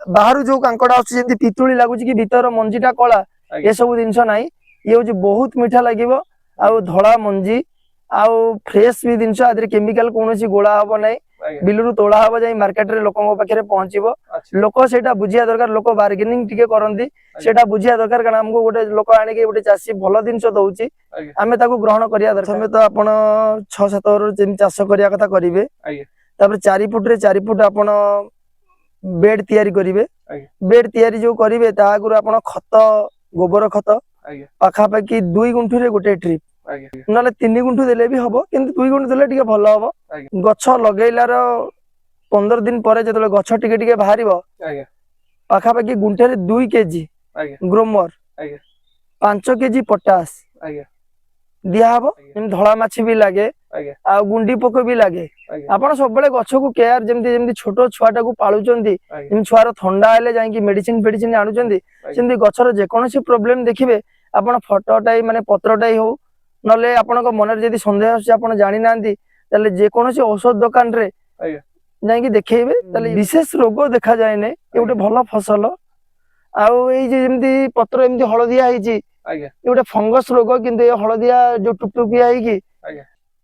बाहर जो कांकड़ा आसुची पितुली लगुच कि भीतर मंजीटा कला ये सब जिनस नाई ये हूँ बहुत मीठा लगे आउ धड़ा मंजी आउ फ्रेश भी जिनस आदि केमिकल कौन गोला हम ना बिलू तोड़ा हम जाए मार्केट रे लोक पाखे पहुंचब लोक से बुझिया दरकार लोक बार्गेनिंग टिके करती से बुझिया दरकार कारण आमको गोटे लोक आनिक गोटे चाषी भल जिनस दौची आम ग्रहण करिया दरकार तो आपण 6-7 वर्ष चाष करिया कथा करिवे तापर 4 फुट रे 4 फुट आपण बेड तैयारी करिवे बेड तैयारी जो करिवे ता आगु आपण खत गोबर खत पाखा पाखी 2 गुंठु रे गोटे ट्रिप ना 3 गुंठु देले भी हबो किंतु 2 गुंठु देले टिके भल हबो गछ लगैलार 15 दिन पर जतले गछ टिके टिके बाहरिबो पाखा पाखी गुंठे रे 2 केजी ग्रोमर 5 केजी पोटास दिया हबो धला माछी भी लागे आ गुंडी पोक भी लागे आपण सब बेले गछ को केयर जेमती जेमती छोटो छुआटा को पालुचंती छुआर ठंडा हेले जाई मेडिसिन फेडिसिन आनुचंती सेमती गछर जे कोनोसी प्रॉब्लम देखिबे आपण फोटोटाई माने पत्रटाई हो नले आपनको मन रे जदी संदेह आसी आपण जानि नांती तले जे कोनोसी औषध दुकान रे जाई देखैबे तले विशेष रोग देखा जाय नै ए गोटे भलो फसल आउ ए जेमती पत्र एमती हळदिया हिची ये गोटे फंगस रोग किंतु ये हळदिया जो टुकटुकिया हिकी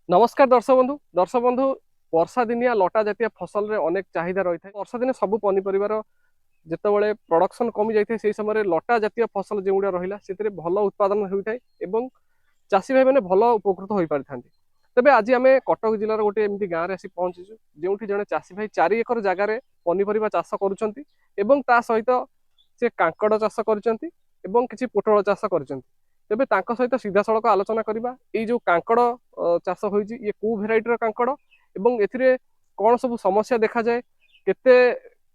नमस्कार दर्शक बंधु वर्षा दिनिया लटा जातीय फसल रे अनेक चाहिदा रही है वर्षा दिन सब पनीपरिवार जितेबाला प्रोडक्शन कमी जाए से समय लटा जातीय फसल जो गुड़ा रहा से भल उत्पादन होता है एवं चाषी भाई मैंने भल उपकृत हो पारि था तेज आज आम कटक जिलार गोटे एमती गाँव में आसी पहुंचीचु जो जड़े चाषी भाई 4 एकर जगार पनीपरिया चाष करुँच ता सहित से कांकड़ चाष कर पोटल चाष कर तेबे तांको सहित सीधा सड़क आलोचना करबा ए जो कांकड़ चाष होईची ये को भेराइटीर कांकड़ एवं एथिरे कौन सब समस्या देखा जाए केते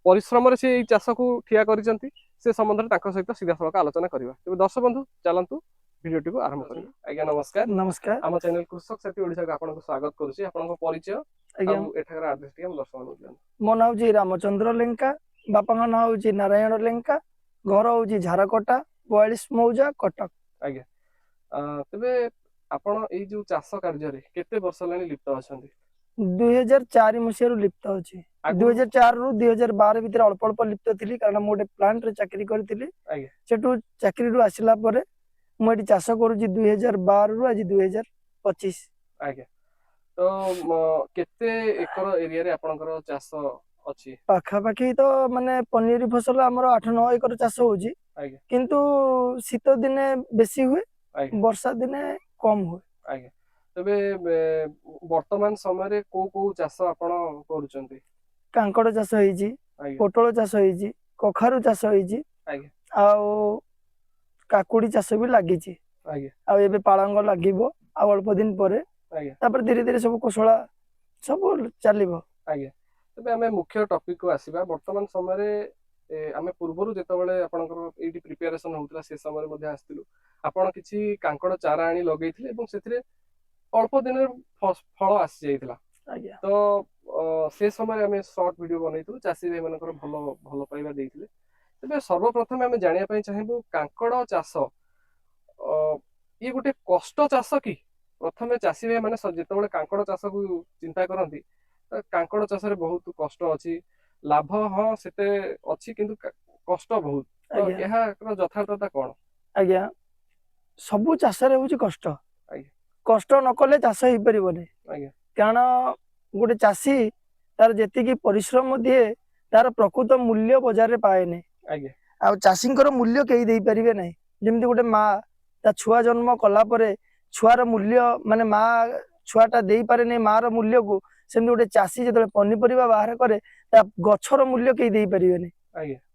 परिश्रम रे से चाष को ठिया करिसंती से संबंध रे तांको सहित सीधा सड़क आलोचना करबा तेबे दर्शक बंधु चलंतु वीडियोटी को आरंभ करिबा आज्ञा नमस्कार नमस्कार हम चैनल कृषक साथी ओडिसा को आपन को स्वागत करूची आपन को परिचय आज्ञा एठाकर एड्रेस टी हम दर्शक बंधु मो नाम जी रामचंद्र लेंका बापा का नाम होची नारायण लेंका घर होची झारकोटा 42 मौजा कटक आज्ञा तेबे आपण ए जो चाष कार्य रे केते वर्ष लानी लिप्त अछंती 2004 मसिया रु लिप्त अछि 2004 रु 2012 भीतर अल्प अल्प लिप्त थिली कारण मोटे प्लांट रे चाकरी करथिली सेटू चाकरी रु आसिला परे मोटी चाष करूची 2012 रु आज 2025 आगे तो केते एकर एरिया रे आपनकर चाष अछि पाखा पाखी तो माने पनीर फसल हमर 8-9 एकर चाष होची किंतु शीत दिने बेसी हुए वर्षा दिने कम हुए आगे तबे वर्तमान समय रे को चाष आपण करूचंती कांकड़ चाष होईची पोटल चाष होईची कखारु चाष होईची आउ काकुड़ी चाष भी लागिची आउ एबे पाळंग लागिबो आ अल्प दिन परे तापर धीरे धीरे सब कोसला सब चलिबो तबे हमें मुख्य टॉपिक को आसीबा वर्तमान समय रे आमे पूर्वरु जेतबेले आपनकर एडी प्रिपरेशन होतला से समय रे मध्ये आस्तिलु आपण किछि कांकड़ चारा आनी लगेइथिले एवं सेथिरे अल्प दिन फल आसी जाइथिला तो से समय हमें शॉर्ट वीडियो बनैतु चासी भाई मानकर भलो भलो पाइबा देइथिले तबे सर्वप्रथम हमें जानिया पई चाहेबु कांकड़ चाष ये गोटे कष्ट चाष कि प्रथमे चासी भाई माने जेतबेले कांकड़ चाष को चिंता करंती कांकड़ चाष रे बहुत कष्ट अछि लाभ हां सेते अछि किंतु कष्ट बहुत तो यहा यथार्थता कोन आज्ञा सबु चाष रे होची कष्ट कष्ट न कले चाष ही परिबने कारण गोटे चाषी तार जेतिकी परिश्रम दिए तार प्रकृत मूल्य बाजार रे पाए नै आ चाषींकर मूल्य केही देई परिबे नै जेमति गोटे माँ ता छुआ जन्म कला परे छुआर मूल्य माने माँ छुआटा देई पारे नै माँ रो मूल्य को सेमति गोटे चाषी जतले पनीपरिया बाहर करे ता गछर मूल्य केही देई परिबे नै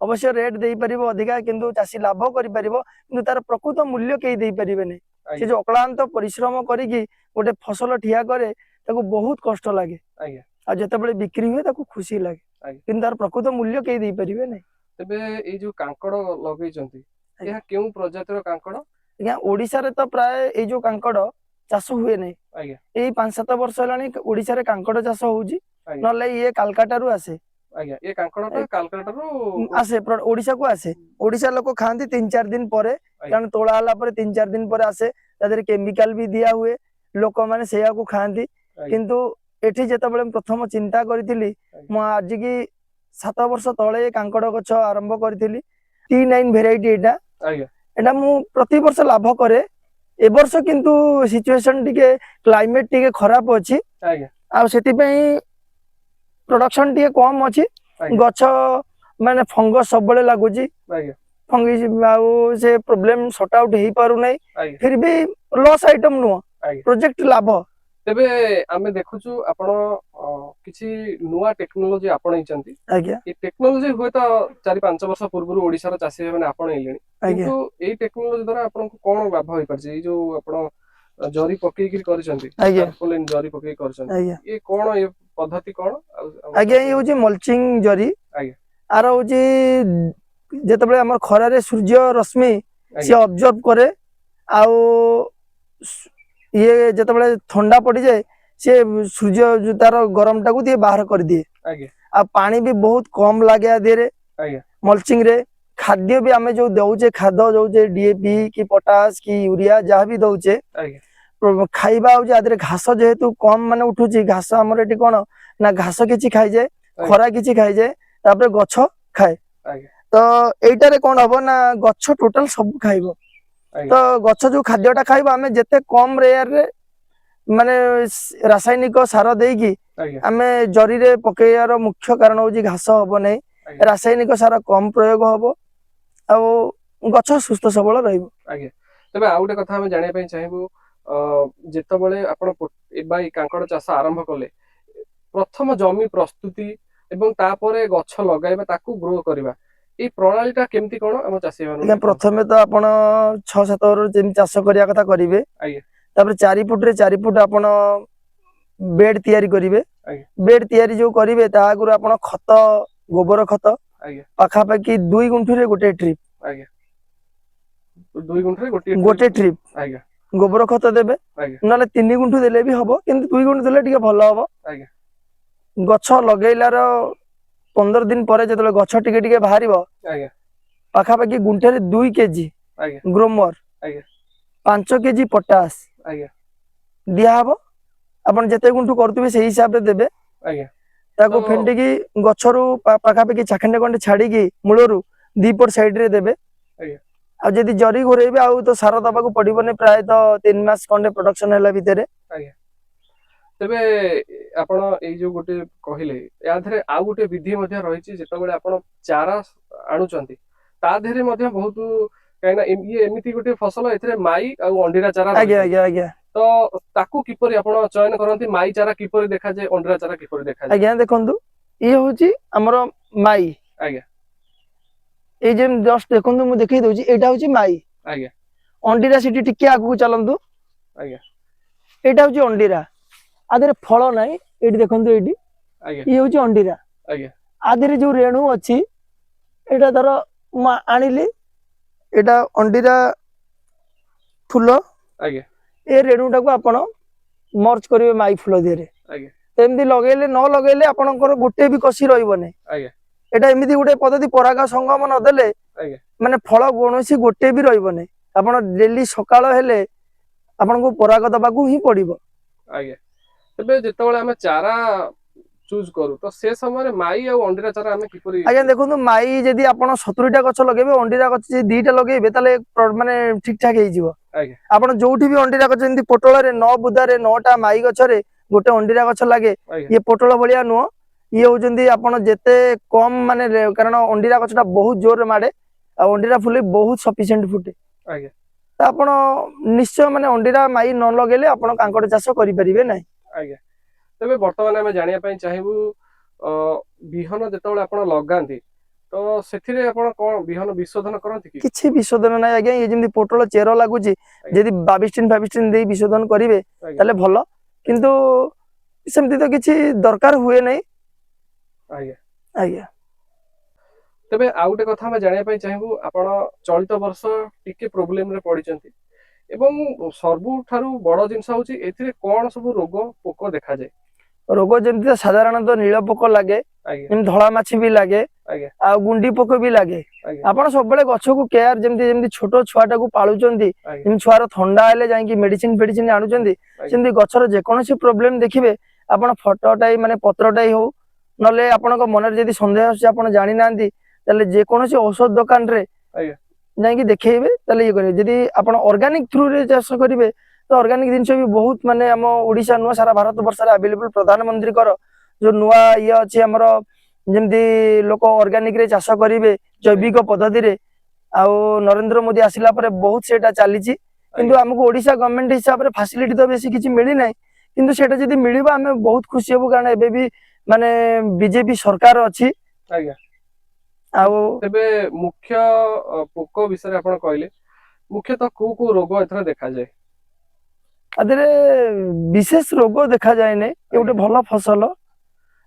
अवश्य रेट देई परिबो अधिका किंतु चाषी लाभ करि परिबो किंतु तार प्रकृत मूल्य केही देई परिबे नै से जो अक्लांत परिश्रम करिकी गोटे फसल ठिया करे ताको बहुत कष्ट लागे आ जतबेले बिक्री हुए ताको खुशी लागे किंतु तार प्रकृत मूल्य केही देई परिबे नै तबे ए जो कांकड़ लगैचंती यहा केउ प्रजातिर कांकड़ या ओडिसा रे तो प्राय ए जो कांकड़ चाष हुए नै ए 5-7 वर्ष लानी ओडिसा रे कांकड़ चाष होउची नले ये कलकत्ता रु आसे आज्ञा ये कांकड़टा कलकत्ता रु आसे ओडिसा को आसे ओडिसा लोक खांती 3-4 दिन परे कारण तोला हला परे 3-4 दिन परे आसे तादर केमिकल भी दिया हुए लोक माने सेया को खांती किंतु एठी जेतबेले प्रथम चिंता करिथिली म आज की 7 ବର୍ଷ ତଳେ କାଙ୍କଡ ଗଛ ଆରମ୍ଭ କରିଥିଲି T9 ଭେରାଇଟି ଏଇଟା ଆଜ୍ଞା ଏଟା ମୁଁ ପ୍ରତି ବର୍ଷ ଲାଭ କରେ ଏ ବର୍ଷ କିନ୍ତୁ ସିଚୁଏସନ ଟିକେ କ୍ଲାଇमेଟ ଟିକେ ଖରାପ ଅଛି ଆଜ୍ଞା ଆଉ ସେଥିପାଇଁ ପ୍ରୋଡକ୍ସନ ଟିକେ କମ ଅଛି ଆଜ୍ଞା। ଗଛ ମାନେ ଫଙ୍ଗସ ସବୁବେଳେ ଲାଗୁଛି ଆଜ୍ଞା ଫଙ୍ଗିସ ଆଉ ସେ ପ୍ରୋବ୍ଲେମ ସର୍ଟ ଆଉଟ ହେଇ ପାରୁନାହିଁ ଆଜ୍ଞା फिर भी लॉस आइटम नुह ଆଜ୍ଞା। प्रोजेक्ट लाभ ତେବେ ଆମେ ଦେଖୁଛୁ ଆପଣ କିଛି ନୂଆ ଟେକ୍ନୋଲୋଜି ଆପଣେଇଛନ୍ତି आज्ञा ଏ ଟେକ୍ନୋଲୋଜି ହୁଏତ 4-5 ବର୍ଷ ପୂର୍ବରୁ ଓଡିଶାର ଚାଷୀ ମାନେ ଆପଣେଇଲେଣି ଆଜ୍ଞା କିନ୍ତୁ ଏଇ ଟେକ୍ନୋଲୋଜି ଦ୍ୱାରା ଆପଣଙ୍କୁ କଣ ଲାଭ ହେଇପାରିଛି ଏଇ ଯୋଉ ଆପଣ ଜରି ପକେଇକି କରିଛନ୍ତି ଆଜ୍ଞା ତାରପୋଲିନ ଜରି ପକେଇକି କରିଛନ୍ତି ଆଜ୍ଞା ଏ କଣ ଏ ପଦ୍ଧତି କଣ ଆଜ୍ଞା ये होची मल्चिंग जरी ଆଜ୍ଞା आर होची ଯେତେବେଳେ ଆମର ଖରାରେ ସୂର୍ଯ୍ୟ ରଶ୍ମି ଆଜ୍ଞା ସେ ଅବଜର୍ଭ करे ଆଉ ଇଏ ଯେତେବେଳେ ଥଣ୍ଡା ପଡିଯାଏ ସେ ସୂର୍ଯ୍ୟ ତାର ଗରମ ଟାକୁ ଟିକେ ବାହାର କରିଦିଏ ଆଜ୍ଞା ଆଉ ପାଣି ବି ବହୁତ କମ ଲାଗେ ଆ ଦେହରେ ଆଜ୍ଞା ମଲ୍ଚିଂ ରେ ଖାଦ୍ୟ ବି ଆମେ ଯୋଉ ଦଉଛେ ଖାଦ୍ୟ ଦଉଛେ DAP କି ପଟାସ କି ୟୁରିଆ ଯାହା ବି ଦଉଛେ ଆଜ୍ଞା ଖାଇବା ହଉଛି ଆଦେହରେ ଘାସ ଯେହେତୁ କମ ମାନେ ଉଠୁଛି ଘାସ ଆମର ଏଠି କଣ ନା ଘାସ କିଛି ଖାଇଯାଏ ଖରା କିଛି ଖାଇଯାଏ ତାପରେ ଗଛ ଖାଏ ଆଜ୍ଞା ତ ଏଇଟାରେ କଣ ହବ ନା ଗଛ ଟୋଟାଲ ସବୁ ଖାଇବ ତ ଆଜ୍ଞା ଗଛ ଯୋଉ ଖାଦ୍ୟଟା ଖାଇବ ଆମେ ଯେତେ କମ ରେୟାରରେ ମାନେ ରାସାୟନିକ ସାର ଦେଇକି ଆଜ୍ଞା ଆମେ ଜରିରେ ପକେଇବାର ମୁଖ୍ୟ କାରଣ ହଉଛି ଘାସ ହବ ନାହିଁ ଆଜ୍ଞା ରାସାୟନିକ ସାର କମ ପ୍ରୟୋଗ ହବ ଆଉ ଗଛ ସୁସ୍ଥ ସବଳ ରହିବ ଆଜ୍ଞା ତେବେ ଆଉ ଗୋଟେ କଥା ଆମେ ଜାଣିବା ପାଇଁ ଚାହିଁବୁ ଯେତେବେଳେ ଆପଣ ବା ଏଇ କାଙ୍କଡ ଚାଷ ଆରମ୍ଭ କଲେ ପ୍ରଥମ ଜମି ପ୍ରସ୍ତୁତି ଏବଂ ତାପରେ ଗଛ ଲଗାଇବା ତାକୁ ଗ୍ରୋ କରିବା ଏଇ ପ୍ରଣାଳୀ ଟା କେମିତି କଣ ଆମ ଚାଷୀ ଆଜ୍ଞା ମାନଙ୍କୁ ପ୍ରଥମେ ତ ଆପଣ 6-7 ବର୍ଷ ଯେମିତି ଚାଷ କରିବା କଥା କରିବେ ଆଜ୍ଞା ତାପରେ 4 ଫୁଟରେ 4 ଫୁଟ ଆପଣ ବେଡ ତିଆରି କରିବେ ଆଜ୍ଞା ବେଡ ତିଆରି ଯୋଉ କରିବେ ତା ଆଗରୁ ଆପଣ ଖତ ଗୋବର ଖତ ଆଜ୍ଞା ପାଖାପାଖି 2 ଗୁଣ୍ଠରେ ଗୋଟେ ଟ୍ରିପ ଆଜ୍ଞା 2 ଗୁଣ୍ଠରେ ଗୋଟେ ଟ୍ରିପ ଆଜ୍ଞା ଗୋବର ଖତ ଦେବେ ଆଜ୍ଞା ନହେଲେ 3 ଗୁଣ୍ଠୁ ଦେଲେ ବି ହବ କିନ୍ତୁ 2 ଗୁଣ୍ଠୁ ଦେଲେ ଟିକେ ଭଲ ହବ ଆଜ୍ଞା ଗଛ ଲଗେଇଲାର 15 ଦିନ ପରେ ଯେତେବେଳେ ଗଛ ଟିକେ ଟିକେ ବାହାରିବ ଆଜ୍ଞା ପାଖାପାଖି ଗୁଣ୍ଠରେ 2 କେଜି ଆଜ୍ଞା ଗ୍ରୋମର ଆଜ୍ଞା 5 କେଜି ପଟାସ ଆଜ୍ଞା ଦିଆହବ ଆପଣ ଯେତେ ଗୁଣ୍ଠୁ କରୁଥିବେ ସେଇ ହିସାବରେ ଦେବେ ଆଜ୍ଞା ତାକୁ ତ ଫେଣ୍ଟିକି ଗଛରୁ ପାଖାପାଖି ଚାଖେଣ୍ଡେ ଖଣ୍ଡେ ଛାଡିକି ମୂଳରୁ 2 ପଟ ସାଇଡ ରେ ଦେବେ ଆଜ୍ଞା ଆଉ ଯଦି ଜରି ଘୋରେଇବେ ଆଉ ତ ସାର ଦବାକୁ ପଡିବନି ପ୍ରାୟତଃ 3 ମାସ ଖଣ୍ଡେ ପ୍ରଡକ୍ସନ ହେଲା ଭିତରେ ଆଜ୍ଞା ତେବେ ଆପଣ ଏଇ ଯୋଉ ଗୋଟେ କହିଲେ ୟା ଦେହରେ ଆଉ ଗୋଟେ ବିଧି ମଧ୍ୟ ରହିଛି ଯେତେବେଳେ ଆପଣ ଚାରା ଆଣୁଛନ୍ତି ତା ଦେହରେ ମଧ୍ୟ ବହୁତ କାହିଁକିନା ଇଏ ଏମିତି ଗୋଟେ ଫସଲ ଏଥିରେ ମାଇ ଆଉ ଅଣ୍ଡିରା ଚାରା ଆଜ୍ଞା ରହିଥାଏ ଆଜ୍ଞା ଆଜ୍ଞା ତ ତାକୁ କିପରି ଆପଣ ଚୟନ କରନ୍ତି ମାଇ ଚାରା କିପରି ଦେଖାଯାଏ ଅଣ୍ଡିରା ଚାରା କିପରି ଦେଖାଯାଏ ଆଜ୍ଞା ଦେଖନ୍ତୁ ଇଏ ହଉଛି ଆମର ମାଇ ଆଜ୍ଞା ଏଇ ଯେମିତି ଜଷ୍ଟ ଦେଖନ୍ତୁ ମୁଁ ଦେଖେଇ ଦଉଛି ଏଇଟା ହଉଛି ମାଇ ଆଜ୍ଞା ଅଣ୍ଡିରା ସେଠି ଟିକେ ଆଗକୁ ଚାଲନ୍ତୁ ଆଜ୍ଞା ଏଇଟା ହଉଛି ଅଣ୍ଡିରା ଆ ଦେହରେ ଫଳ ନାହିଁ ଏଇଠି ଦେଖନ୍ତୁ ଏଇଠି ଆଜ୍ଞା ଇଏ ହଉଛି ଅଣ୍ଡିରା ଆଜ୍ଞା ଆ ଦେହରେ ଯୋଉ ରେଣୁ ଅଛି ଏଇଟା ଧର ମୁଁ ଆଣିଲି ଏଇଟା ଅଣ୍ଡିରା ଫୁଲ ଆଜ୍ଞା ଏ ରେଣୁଟାକୁ ଆପଣ ମର୍ଚ କରିବେ ମାଇ ଫୁଲ ଦେହରେ ଆଜ୍ଞା ଏମିତି ଲଗେଇଲେ ନ ଲଗେଇଲେ ଆପଣଙ୍କର ଗୋଟେ ବି କଷି ରହିବନି ଆଜ୍ଞା ଏଟା ଏମିତି ଗୋଟେ ପଦ୍ଧତି ପରାଗ ସଙ୍ଗମ ନଦେଲେ ଆଜ୍ଞା ମାନେ ଫଳ କୌଣସି ଗୋଟେ ବି ରହିବନି ଆପଣ ଡେଲି ସକାଳ ହେଲେ ଆପଣଙ୍କୁ ପରାଗ ଦବାକୁ ହିଁ ପଡିବ ଆଜ୍ଞା ତେବେ ଯେତେବେଳେ ଆମେ ଚାରା ଚୁଜ କରୁ ତ ସେ ସମୟରେ ମାଇ ଆଉ ଅଣ୍ଡିରା ଚାରା ଆମେ କିପରି ଆଜ୍ଞା ଦେଖନ୍ତୁ ମାଇ ଯଦି ଆପଣ 70ଟା ଗଛ ଲଗେଇବେ ଅଣ୍ଡିରା ଗଛ ଯଦି 2ଟା ଲଗେଇବେ ତାହେଲେ ମାନେ ଠିକ ଠାକ ହେଇଯିବ ଆଜ୍ଞା ଆପଣ ଯୋଉଠି ବି ଅଣ୍ଡିରା ଗଛ ଯେମିତି ପୋଟଳରେ 9 ବୁଦାରେ 9ଟା ମାଇ ଗଛରେ ଗୋଟେ ଅଣ୍ଡିରା ଗଛ ଲାଗେ ଆଜ୍ଞା ଇଏ ପୋଟଳ ଭଳିଆ ନୁହଁ ଇଏ ହଉଛନ୍ତି ଆପଣ ଯେତେ କମ ମାନେ କାରଣ ଅଣ୍ଡିରା ଗଛଟା ବହୁତ ଜୋରରେ ମାଡେ ଆଉ ଅଣ୍ଡିରା ଫୁଲ ବହୁତ ସଫିସିଏଣ୍ଟ ଫୁଟେ ଆଜ୍ଞା ତ ଆପଣ ନିଶ୍ଚୟ ମାନେ ଅଣ୍ଡିରା ମାଇ ନ ଲଗେଇଲେ ଆପଣ କାଙ୍କଡ ଚାଷ କରିପାରିବେ ନାହିଁ ଆଜ୍ଞା ତେବେ ବର୍ତ୍ତମାନ ଆମେ ଜାଣିବା ପାଇଁ ଚାହିଁବୁ ବିହନ ଯେତେବେଳେ ଆପଣ ଲଗାନ୍ତି ତ ସେଥିରେ ଆପଣ କଣ ବିହନ ବିଶୋଧନ କରନ୍ତି କି କିଛି ବିଶୋଧନ ନାହିଁ ଆଜ୍ଞା ଇଏ ଯେମିତି ପୋଟଳ ଚେର ଲାଗୁଛି ଆଜ୍ଞା ଯଦି ବାବିଷ୍ଟିନ ଦେଇ ବିଶୋଧନ କରିବେ ଆଜ୍ଞା ତାହେଲେ ଭଲ କିନ୍ତୁ ସେମିତି ତ କିଛି ଦରକାର ହୁଏ ନାହିଁ ଆଜ୍ଞା ଆଜ୍ଞା ତେବେ ଆଉ ଗୋଟେ କଥା ଆମେ ଜାଣିବା ପାଇଁ ଚାହିଁବୁ ଆପଣ ଚଳିତ ବର୍ଷ ଟିକେ ପ୍ରୋବ୍ଲେମରେ ପଡିଛନ୍ତି ଏବଂ ସବୁଠାରୁ ବଡ ଜିନିଷ ହଉଛି ଏଥିରେ କଣ ସବୁ ରୋଗ ପୋକ ଦେଖାଯାଏ ରୋଗ ଯେମିତି ସାଧାରଣତଃ ନୀଳ ପୋକ ଲାଗେ ଆଜ୍ଞା ଯେମିତି ଧଳା ମାଛି ବି ଲାଗେ ଆଜ୍ଞା ଆଉ ଗୁଣ୍ଡି ପୋକ ବି ଲାଗେ ଆଜ୍ଞା ଆପଣ ସବୁବେଳେ ଗଛକୁ କେୟାର ଯେମିତି ଯେମିତି ଛୋଟ ଛୁଆଟାକୁ ପାଳୁଛନ୍ତି ଆଜ୍ଞା ଯେମିତି ଛୁଆର ଥଣ୍ଡା ହେଲେ ଯାଇକି ମେଡିସିନ ଫେଡିସିନ ଆଣୁଛନ୍ତି ଆଜ୍ଞା ସେମିତି ଗଛର ଯେକୌଣସି ପ୍ରୋବ୍ଲେମ ଦେଖିବେ ଆପଣ ଫଟୋଟାଇ ମାନେ ପତ୍ରଟାଇ ହଉ नले आपनक मनरे जदि संदेह आछी आपण जानि नांती ताले जे कोनोसी औषध दुकान रे आज्ञा जाइकी देखेइबे ताले ये करिवे जदि आपण ऑर्गेनिक थ्रू रे चाष करिवे तो ऑर्गेनिक जिनस भी बहुत माने हम ओडिशा नुआ सारा भारत वर्ष रे अवेलेबल प्रधानमंत्री कर जो नुआ ये अछि हमर जेमती लोक ऑर्गेनिक रे चाष करिवे जैविक पद्धति रे आ नरेंद्र मोदी आसिला परे बहुत सेटा चालीची किंतु हमको ओडिशा गवर्नमेंट हिसाब रे फैसिलिटी तो बेसी किछि मिली नै किंतु सेटा जदि मिलिबा हमें बहुत खुशी हेबु कारण एबे भी माने बीजेपी सरकार अछि आज्ञा आउ तेबे मुख्य पोको विषय आपण कहले मुख्यतः को रोग एथरा देखा जाए आदरे विशेष रोग देखा जाए नै एउटे भलो फसल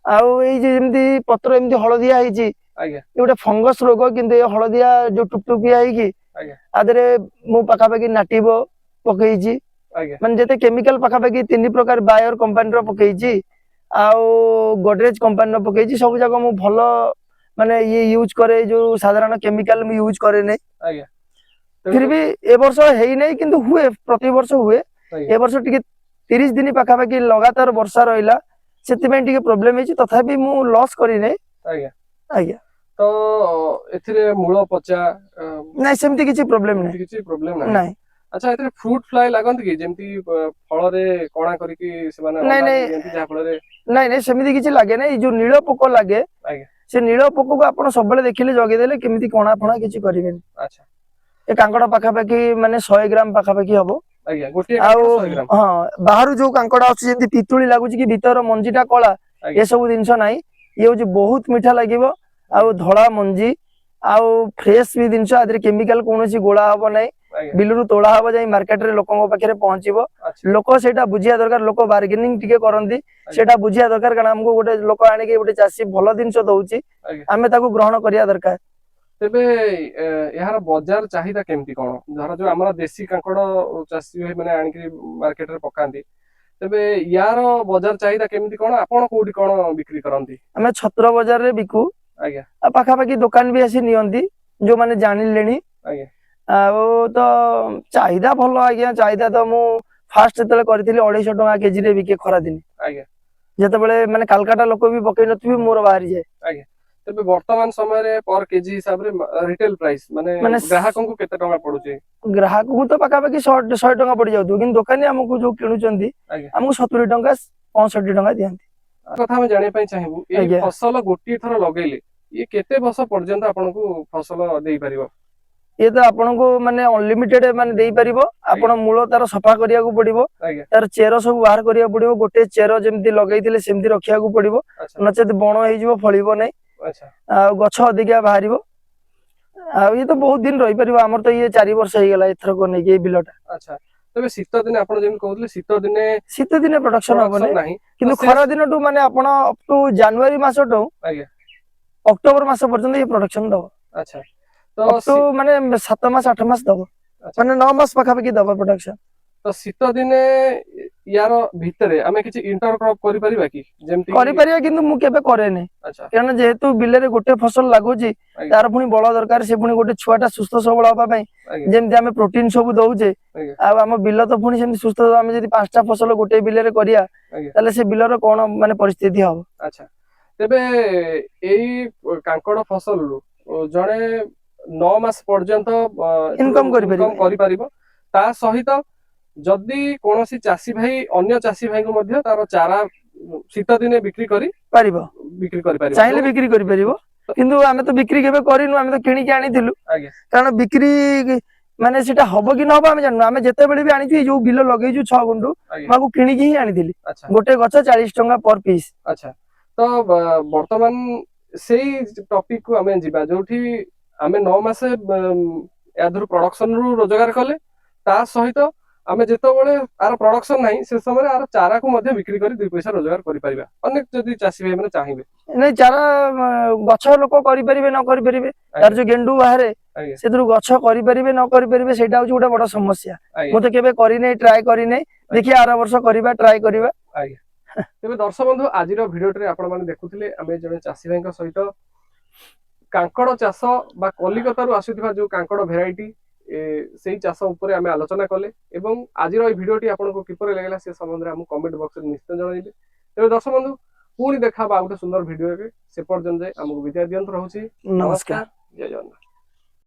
आउ एई जे जेमती पत्र एमती हळदिया ହେଇची आज्ञा एउटे फंगस रोग किंतु ए हळदिया जो टुकटुकिया ହେଇकी आज्ञा आदरे मु पाखा पाखी नाटिबो पकेइची आज्ञा माने जेते केमिकल पाखा पाखी तीन प्रकार बायर कंपनी रो पकेइची आउ गोदरेज कंपनी रो पकेइची सब जगह मु भलो माने ये यूज करे जो साधारण केमिकल मु यूज करे नै आज्ञा फिर भी ए वर्ष हेई नै किंतु हुए प्रति वर्ष हुए ए वर्ष टिके 30 दिन पाखा पाखी लगातार वर्षा रहिला सेति में टिके प्रॉब्लम हेची तथापि मु लॉस करी नै आज्ञा आज्ञा तो एथिरे मूल पचा नै सेमति किछि प्रॉब्लम नै किछि प्रॉब्लम नै नै अच्छा एथिरे फ्रूट फ्लाई लागंत कि जेमती फल रे कणा करी कि से माने नै नै जेमती जा फल रे नै नै सेमति किछि लागे नै जो नीलो पोको लागे आज्ञा से नीलो पोको को आपण सबले देखिले जगे देले केमिति कणा फणा किछि करिवेन अच्छा ए कांकड़ा पाखा पाखी माने 100 ग्राम पाखा पाखी हबो आज्ञा गोटे आउ 100 ग्राम हां बाहरु जो कांकड़ा अछि जेंति पितुली लागुची कि भीतर मंजीटा कळा आज्ञा ए सब दिनस नाही ये होची बहुत मीठा लागिवो आउ धळा मंजी आउ फ्रेश भी दिनस आदि केमिकल कोनोसी गोळा हबो नाही आज्ञा बिलुरु तोळा हबो जाई मार्केट रे लोकन पाखरे पहुंचीबो अच्छा लोक सेटा बुझिया दरकार लोक बार्गेनिंग टिके करंती सेटा बुझिया दरकार कारण हमको गोटे लोक आनी के गोटे चासी भलो दिनस दउची आज्ञा हमें ताको ग्रहण करिया दरकार तेबे यार बाजार चाहिदा केमती कोन धर जो हमरा देसी कांकड़ चासी भाई माने आनी के मार्केट रे पकांती तेबे यार बाजार चाहिदा केमती कोन आपण कोठी कोन बिक्री करंती हमें छत्र बाजार रे बिकू आज्ञा आ पाखा पाखी दुकान भी आसी नियंती जो माने जानि लेनी आज्ञा आ तो चाहिदा भलो आज्ञा चाहिदा तो मु फास्ट तले करथिली 250 टका केजी रे बिके खरा दिन आज्ञा जेते बेले माने कालकाटा लोक भी पकई नथबी मोर बाहरी जाय आज्ञा तेबे वर्तमान समय रे पर केजी हिसाब रे रिटेल प्राइस माने ग्राहकों को केते टका पडुचे ग्राहक को तो पाखा पाखी 100 टका पड़ जाउथु किन दुकानी हमको जो किणुचंती आज्ञा हमको 70 टका 65 टका दियंती कथा हम जाने पई चाहेबु ए आज्ञा। फसल गोटी थर लगेले ये केते वर्ष पर्यंत आपन को फसल देई परिबो ये तो आपन को माने अनलिमिटेड माने देई परिबो आपन मूल तार सफा करिया को पड़िबो आज्ञा तार चेरो सब बाहर करिया पड़िबो गोटे चेरो जेमति लगैथिले सेमति रखिया को पड़िबो अच्छा नचेत बण होई जिवो फळिबो नै अच्छा आ गछ अधिका बाहरिबो आ ये तो बहुत दिन रही परिबो हमर तो ये 4 वर्ष हे गेला एथर को नै के बिलटा अच्छा तबे शीत दिन आपण जेम कहउले शीत दिने शीत दिन प्रोडक्शन हबो नै नाही किंतु खरा दिन टू माने आपण अप टू जनवरी मास टू आज्ञा अक्टोबर मास पर्यंत ये प्रोडक्शन दबो अच्छा तो अप टू माने 7 मास 8 मास दबो माने 9 मास पाखा पाखी दबो प्रोडक्शन तो शीत दिने यार भितरे आमे किछि इंटर क्रॉप करि परिबा कि जेमति करि परिया किंतु मु केबे करे नै अच्छा कारण जेहेतु बिले रे गोटे फसल लागुची तार पुनी बळ दरकार से पुनी गोटे छुआटा सुस्थ सबळ होबा पई आज्ञा जेमति हमें प्रोटीन सब दउचे आज्ञा आ हम बिल तो पुनी सेमति सुस्थ हमें जदी पांचटा फसल गोटे बिले रे करिया आज्ञा ताले से बिल रो कोन माने परिस्थिति हबो अच्छा तेबे एई कांकड़ फसल जणे 9 मास पर्यंत इनकम करि परिबो ता सहित जदि कोनोसी चासी भाई अन्य चासी भाई को मध्य तार चारा शीत दिने बिक्री करी परिबो बिक्री करि परिबो चाहिले बिक्री करि परिबो किंतु हमें तो बिक्री केबे करिनु हमें तो किनी के आनिथिलु आज्ञा कारण बिक्री माने सेटा हबो कि न हबो हमें जाननु हमें जेते बेले भी आनिथि जो बिल लगैजु 6 गुंडू आज्ञा माको किनी के ही आनिथिली अच्छा गोटे गछ 40 टका पर पीस अच्छा तो वर्तमान सेई टॉपिक को हमें जिबा जोठी हमें 9 मासे यादर प्रोडक्शन रु रोजगार कले ता सहित आमे जेतो बळे आर प्रोडक्शन नाही से समय आर चारा को मध्ये बिक्री करी 2 पैसा रोजगार करि परिबा अनेक जदी चासी भाई माने चाहिबे नै चारा गछ लोक करि परिबे न करि परिबे तार जो गेंडू बाहरे आज्ञा सेदरु गछ करि परिबे न करि परिबे सेटा होची गोटे बड़ समस्या आज्ञा मु तो केबे करि नै ट्राई करि नै देखि आर वर्ष करिबा ट्राई करिबा आज्ञा तेबे दर्शक बंधु आजिर भिडियो रे आपण माने देखुथिले आमे जने चासी भाई सहित कांकड़ चाष बा कलिकता रु आसुथिबा जो कांकड़ भेराइटी सेही चाष उपरे आमे आलोचना कले एवं आजिर ए भिडियोटी आपनको किपरि लागला से संबंध रे हम कमेंट बॉक्स रे निश्चय जणाइबे तेबे दर्शक बंधु ପୁଣି ଦେଖା ଆଉ ଗୋଟେ ସୁନ୍ଦର ଭିଡିଓ ଏବେ ସେ ପର୍ଯ୍ୟନ୍ତ ଆମକୁ ବିଦାୟ ଦିଅନ୍ତୁ। ରହୁଛି ନମସ୍କାର। ଜୟ ଜଗନ୍ନାଥ।